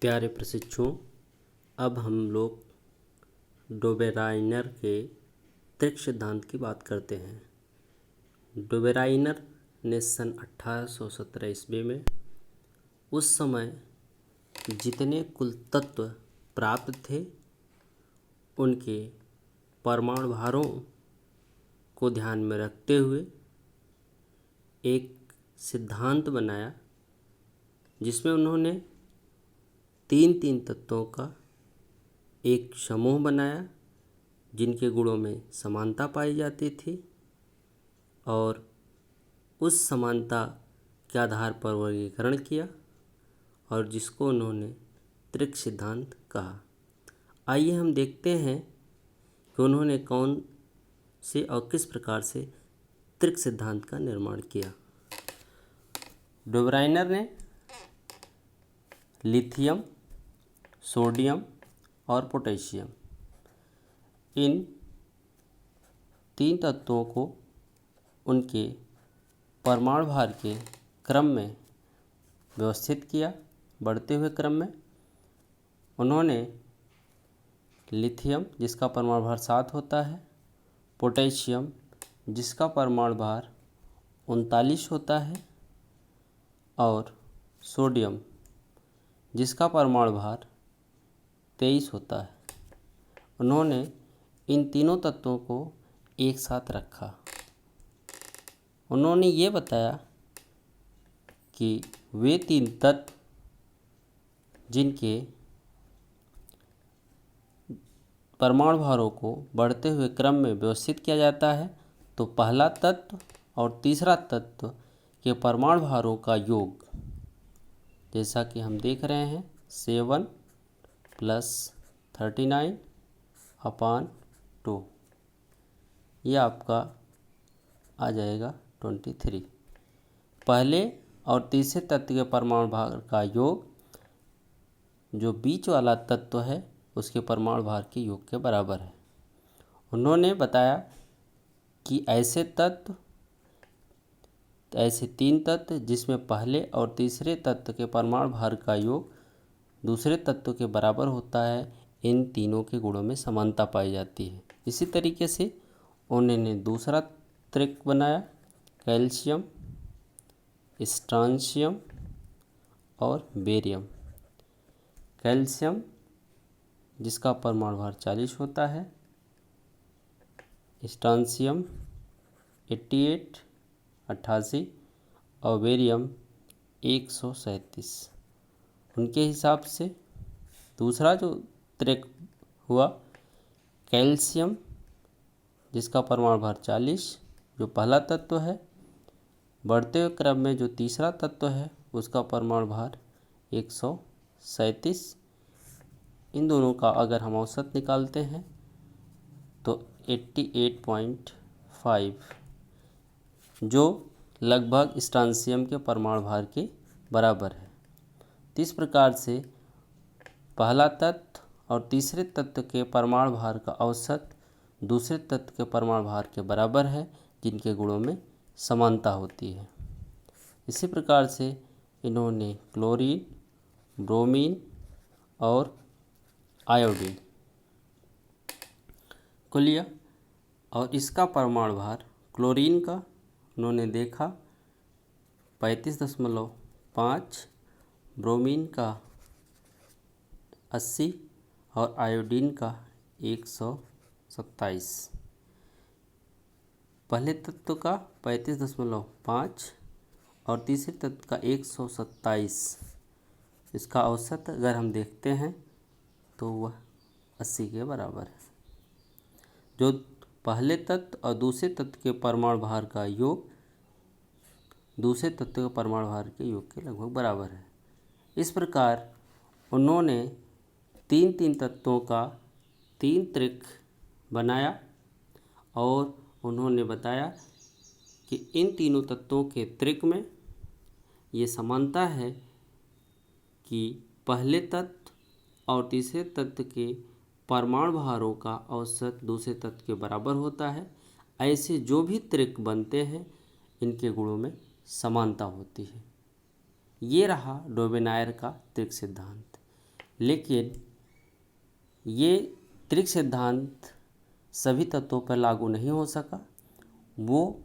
प्यारे प्रशिक्षुओं, अब हम लोग डोबेराइनर के त्रिक सिद्धांत की बात करते हैं। डोबेराइनर ने सन 1817 ईस्वी में उस समय जितने कुल तत्व प्राप्त थे उनके परमाणु भारों को ध्यान में रखते हुए एक सिद्धांत बनाया जिसमें उन्होंने तीन तत्वों का एक समूह बनाया जिनके गुणों में समानता पाई जाती थी और उस समानता के आधार पर वर्गीकरण किया और जिसको उन्होंने त्रिक सिद्धांत कहा। आइए हम देखते हैं कि उन्होंने कौन से और किस प्रकार से त्रिक सिद्धांत का निर्माण किया। डोबेराइनर ने लिथियम, सोडियम और पोटेशियम इन तीन तत्वों को उनके परमाणु भार के क्रम में व्यवस्थित किया। बढ़ते हुए क्रम में उन्होंने लिथियम जिसका परमाणु भार 7 होता है, पोटेशियम जिसका परमाणु भार 39 होता है और सोडियम जिसका परमाणु भार 23 होता है, उन्होंने इन तीनों तत्वों को एक साथ रखा। उन्होंने ये बताया कि वे तीन तत्व जिनके परमाणु भारों को बढ़ते हुए क्रम में व्यवस्थित किया जाता है, तो पहला तत्व और तीसरा तत्व के परमाणु भारों का योग, जैसा कि हम देख रहे हैं 7 + 39/2, ये आपका आ जाएगा 23। पहले और तीसरे तत्व के परमाणु भार का योग जो बीच वाला तत्व है उसके परमाणु भार के योग के बराबर है। उन्होंने बताया कि ऐसे तीन तत्व जिसमें पहले और तीसरे तत्व के परमाणु भार का योग दूसरे तत्व के बराबर होता है, इन तीनों के गुणों में समानता पाई जाती है। इसी तरीके से उन्होंने दूसरा त्रिक बनाया, कैल्शियम, स्ट्रांशियम और बेरियम। कैल्शियम जिसका परमाणु भार 40 होता है, स्ट्रांशियम 88 और बेरियम 137। उनके हिसाब से दूसरा जो त्रिक हुआ, कैल्शियम जिसका परमाणु भार 40 जो पहला तत्व है, बढ़ते हुए क्रम में जो तीसरा तत्व है उसका परमाणु भार 137। इन दोनों का अगर हम औसत निकालते हैं तो 88.5 जो लगभग स्ट्रांशियम के परमाणु भार के बराबर है। तो इस प्रकार से पहला तत्व और तीसरे तत्व के परमाणु भार का औसत दूसरे तत्व के परमाणु भार के बराबर है, जिनके गुणों में समानता होती है। इसी प्रकार से इन्होंने क्लोरीन, ब्रोमीन और आयोडीन को लिया और इसका परमाणु भार क्लोरीन का उन्होंने देखा 35.5, ब्रोमीन का 80 और आयोडीन का 127। पहले तत्व का 35.5 और तीसरे तत्व का 127। इसका औसत अगर हम देखते हैं तो वह 80 के बराबर है। जो पहले तत्व और दूसरे तत्व के परमाणु भार का योग दूसरे तत्व के परमाणु भार के योग के लगभग बराबर है। इस प्रकार उन्होंने तीन तत्वों का तीन त्रिक बनाया और उन्होंने बताया कि इन तीनों तत्वों के त्रिक में ये समानता है कि पहले तत्व और तीसरे तत्व के परमाणु भारों का औसत दूसरे तत्व के बराबर होता है। ऐसे जो भी त्रिक बनते हैं इनके गुणों में समानता होती है। ये रहा डोबेराइनर का त्रिक सिद्धांत। लेकिन ये त्रिक सिद्धांत सभी तत्वों पर लागू नहीं हो सका, वो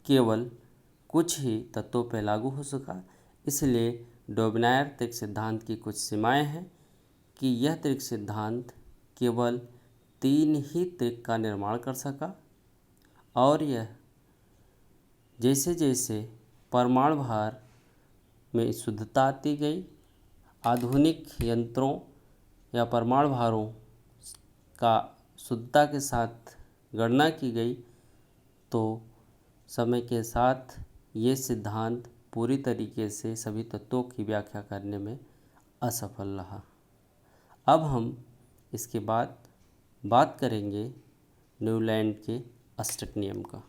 केवल कुछ ही तत्वों पर लागू हो सका। इसलिए डोबेनायर त्रिक सिद्धांत की कुछ सीमाएं हैं कि यह त्रिक सिद्धांत केवल 3 ही त्रिक का निर्माण कर सका, और यह जैसे जैसे परमाणु भार में शुद्धता आती गई, आधुनिक यंत्रों या परमाणु भारों का शुद्धता के साथ गणना की गई, तो समय के साथ ये सिद्धांत पूरी तरीके से सभी तत्वों की व्याख्या करने में असफल रहा। अब हम इसके बाद बात करेंगे न्यूलैंड के अष्टक नियम का।